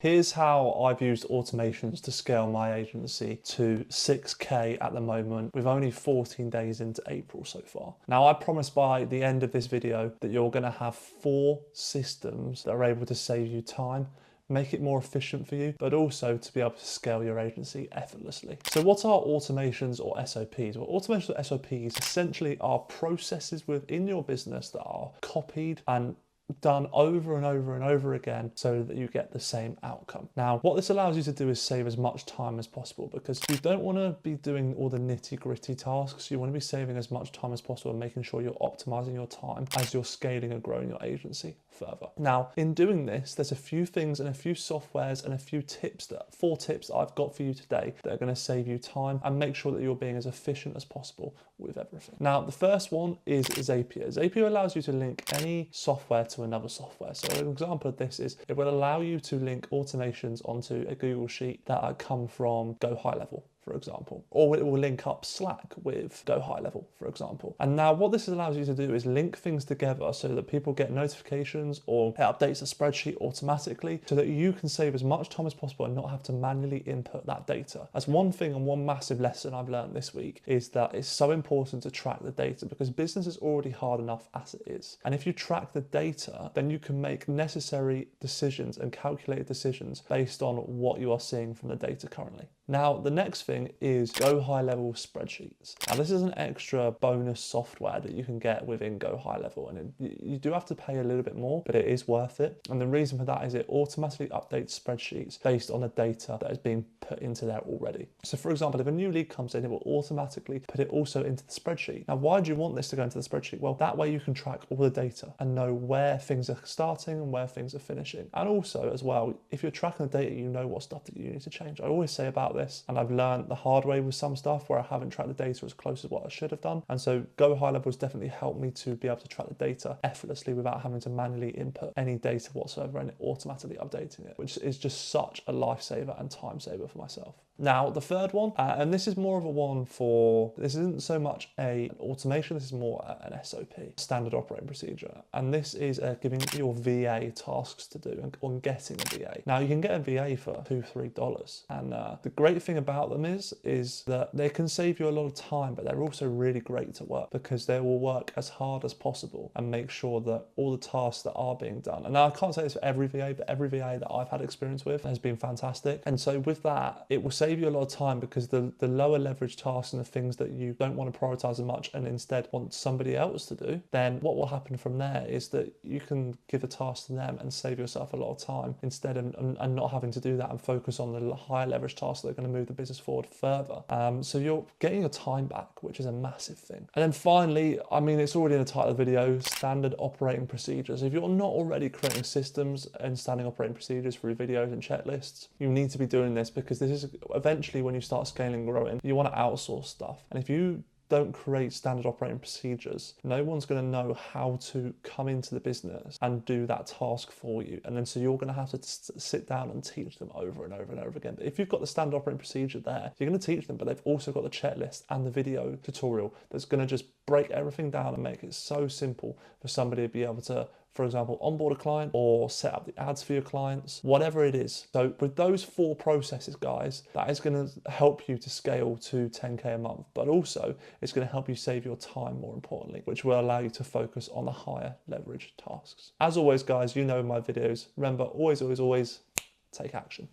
Here's how I've used automations to scale my agency to 6K at the moment with only 14 days into April so far. Now, I promise by the end of this video that you're going to have 4 systems that are able to save you time, make it more efficient for you, but also to be able to scale your agency effortlessly. So what are automations or SOPs? Well, automations or SOPs essentially are processes within your business that are copied and done over and over and over again so that you get the same outcome. Now, what this allows you to do is save as much time as possible, because you don't want to be doing all the nitty-gritty tasks. You want to be saving as much time as possible and making sure you're optimizing your time as you're scaling and growing your agency further. Now, in doing this, there's a few things and a few softwares and a few tips, 4 tips that I've got for you today that are going to save you time and make sure that you're being as efficient as possible with everything. Now, the first one is Zapier. Zapier allows you to link any software to another software. So an example of this is it will allow you to link automations onto a Google Sheet that come from Go High Level, for example, or it will link up Slack with Go High Level, for example. And now what this allows you to do is link things together so that people get notifications or it updates the spreadsheet automatically so that you can save as much time as possible and not have to manually input that data. That's one thing, and one massive lesson I've learned this week is that it's so important to track the data, because business is already hard enough as it is. And if you track the data, then you can make necessary decisions and calculated decisions based on what you are seeing from the data currently. Now, the next thing is Go High Level Spreadsheets. Now, this is an extra bonus software that you can get within Go High Level, and you do have to pay a little bit more, but it is worth it. And the reason for that is it automatically updates spreadsheets based on the data that is being put into there already. So for example, if a new lead comes in, it will automatically put it also into the spreadsheet. Now, why do you want this to go into the spreadsheet? Well, that way you can track all the data and know where things are starting and where things are finishing. And also as well, if you're tracking the data, you know what stuff that you need to change. I always say about this, and I've learned the hard way with some stuff where I haven't tracked the data as close as what I should have done. And so Go High Level has definitely helped me to be able to track the data effortlessly without having to manually input any data whatsoever and automatically updating it, which is just such a lifesaver and time saver for myself. Now, the third one, and this is more of a one for, this isn't so much an automation, this is more an SOP, standard operating procedure. And this is giving your VA tasks to do and getting a VA. Now, you can get a VA for $2, $3. And the great thing about them is that they can save you a lot of time, but they're also really great to work because they will work as hard as possible and make sure that all the tasks that are being done. And now I can't say this for every VA, but every VA that I've had experience with has been fantastic. And so with that, it will save you a lot of time, because the lower leverage tasks and the things that you don't want to prioritize as much and instead want somebody else to do, then what will happen from there is that you can give a task to them and save yourself a lot of time instead of and not having to do that and focus on the higher leverage tasks that are going to move the business forward further. So you're getting your time back, which is a massive thing. And then finally, I mean, it's already in the title of the video, standard operating procedures. If you're not already creating systems and standard operating procedures through videos and checklists, you need to be doing this, because this is eventually when you start scaling and growing, you want to outsource stuff. And if you don't create standard operating procedures, no one's going to know how to come into the business and do that task for you. And then so you're going to have to sit down and teach them over and over and over again. But if you've got the standard operating procedure there, you're going to teach them, but they've also got the checklist and the video tutorial that's going to just break everything down and make it so simple for somebody to be able to, for example, onboard a client or set up the ads for your clients, whatever it is. So with those 4 processes, guys, that is going to help you to scale to 10K a month, but also it's going to help you save your time, more importantly, which will allow you to focus on the higher leverage tasks. As always, guys, you know in my videos, remember, always, always, always take action.